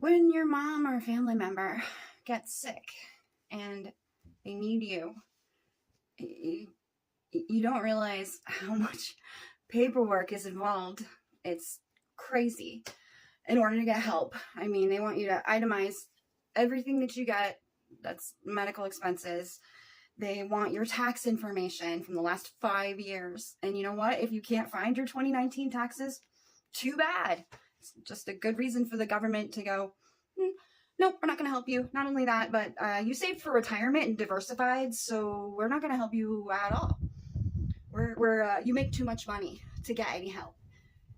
When your mom or a family member gets sick and they need you, you don't realize how much paperwork is involved. It's crazy in order to get help. I mean, they want you to itemize everything that you get that's medical expenses. They want your tax information from the last 5 years. And you know what? If you can't find your 2019 taxes, too bad. It's just a good reason for the government to go, nope, we're not going to help you. Not only that, but you saved for retirement and diversified, so we're not going to help you at all. You make too much money to get any help.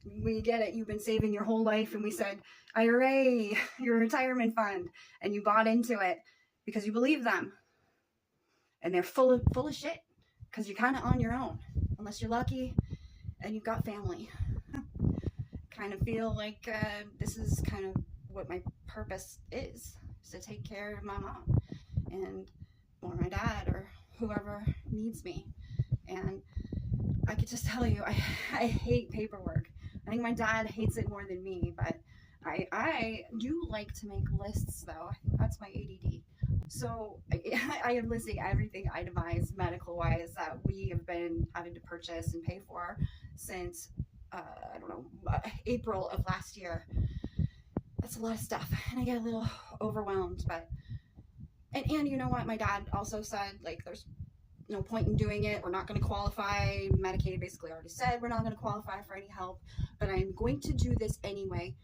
We get it. You've been saving your whole life, and we said, IRA, your retirement fund, and you bought into it because you believe them. And they're full of shit because you're kind of on your own, unless you're lucky and you've got family. Kind of feel like this is kind of what my purpose is to take care of my mom or my dad or whoever needs me. And I could just tell you, I hate paperwork. I think my dad hates it more than me, but I do like to make lists, though. I think that's my ADD. So I am listing everything itemized medical-wise that we have been having to purchase and pay for since, April of last year. That's a lot of stuff, and I get a little overwhelmed, but, and you know what, my dad also said, like, there's no point in doing it, we're not going to qualify. Medicaid basically already said we're not going to qualify for any help, but I'm going to do this anyway,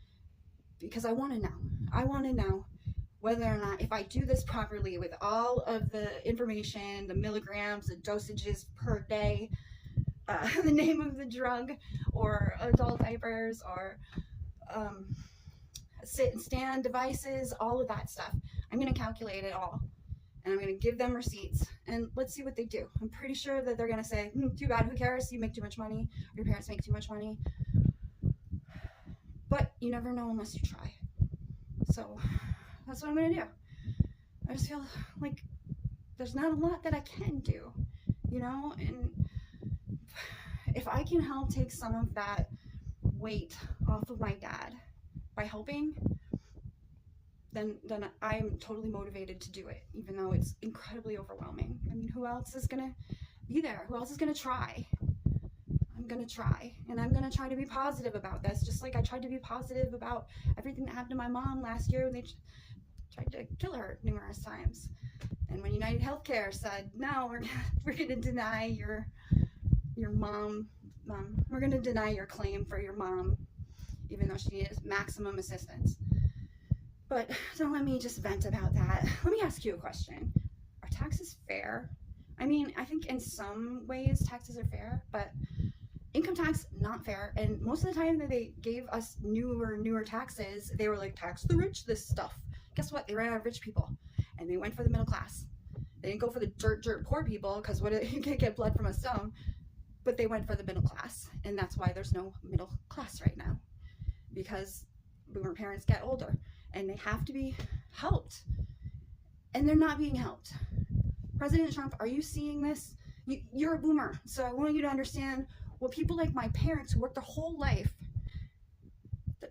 because I want to know whether or not, if I do this properly with all of the information, the milligrams, the dosages per day, the name of the drug, or adult diapers, or sit and stand devices, all of that stuff. I'm going to calculate it all, and I'm going to give them receipts, and let's see what they do. I'm pretty sure that they're going to say, too bad, who cares, you make too much money, or your parents make too much money. But you never know unless you try. So that's what I'm going to do. I just feel like there's not a lot that I can do, and if I can help take some of that weight off of my dad by helping, then I'm totally motivated to do it, even though it's incredibly overwhelming. I mean, who else is going to be there? Who else is going to try? I'm going to try, and I'm going to try to be positive about this, just like I tried to be positive about everything that happened to my mom last year when they tried to kill her numerous times. And when United Healthcare said, no, we're going to deny your mom, we're going to deny your claim for your mom, even though she needs maximum assistance. But don't let me just vent about that. Let me ask you a question. Are taxes fair? I mean, I think in some ways taxes are fair, but income tax, not fair. And most of the time that they gave us newer taxes, they were like, tax the rich, this stuff. Guess what? They ran out of rich people, and they went for the middle class. They didn't go for the dirt poor people, because you can't get blood from a stone, but they went for the middle class. And that's why there's no middle class right now, because boomer parents get older and they have to be helped, and they're not being helped. President Trump, are you seeing this? You're a boomer, so I want you to understand what people like my parents who worked their whole life,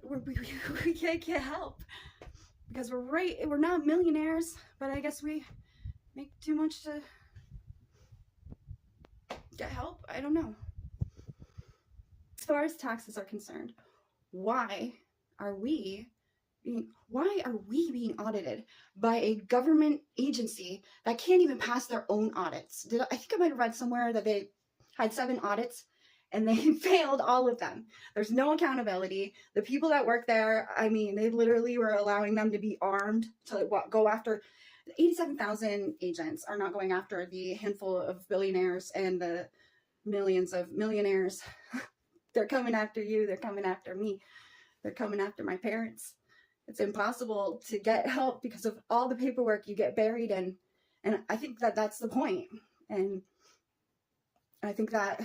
we can't get help because we're not millionaires, but I guess we make too much to get help. I don't know. As far as taxes are concerned, why are we being audited by a government agency that can't even pass their own audits? I think I might have read somewhere that they had 7 audits and they failed all of them. There's no accountability. The people that work there, I mean, they literally were allowing them to be armed to go after. 87,000 agents are not going after the handful of billionaires and the millions of millionaires. They're coming after you. They're coming after me. They're coming after my parents. It's impossible to get help because of all the paperwork you get buried in. And I think that that's the point. And I think that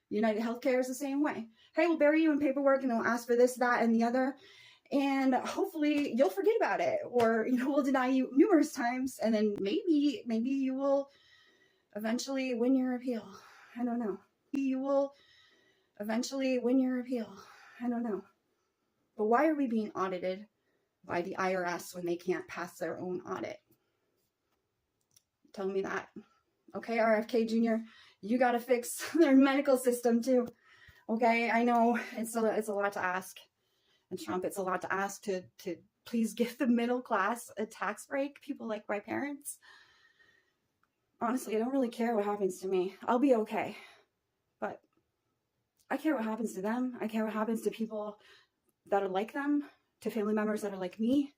United Healthcare is the same way. Hey, we'll bury you in paperwork and they'll ask for this, that, and the other. And hopefully you'll forget about it. Or, we'll deny you numerous times. And then maybe you will eventually win your appeal. I don't know. You will eventually win your appeal. I don't know. But why are we being audited by the IRS when they can't pass their own audit. Tell me that. Okay, RFK Jr., you got to fix their medical system too. Okay, I know it's a lot to ask. And Trump, it's a lot to ask to please give the middle class a tax break, people like my parents. Honestly, I don't really care what happens to me. I'll be okay. But I care what happens to them. I care what happens to people that are like them, to family members that are like me.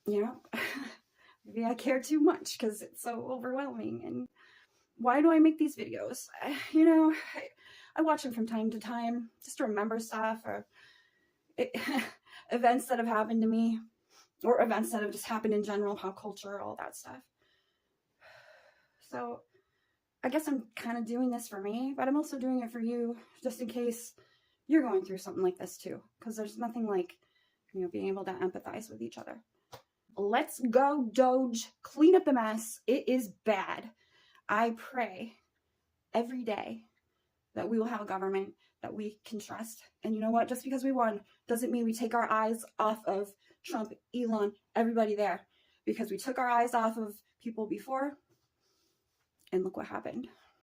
You know, maybe I care too much because it's so overwhelming. And why do I make these videos? You know, I watch them from time to time just to remember stuff or events that have happened to me or events that have just happened in general, pop culture, all that stuff. So I guess I'm kind of doing this for me, but I'm also doing it for you just in case you're going through something like this too, because there's nothing like, you know, being able to empathize with each other. Let's go, Doge. Clean up the mess. It is bad. I pray every day that we will have a government that we can trust. And you know what? Just because we won doesn't mean we take our eyes off of Trump, Elon, everybody there. Because we took our eyes off of people before, and look what happened.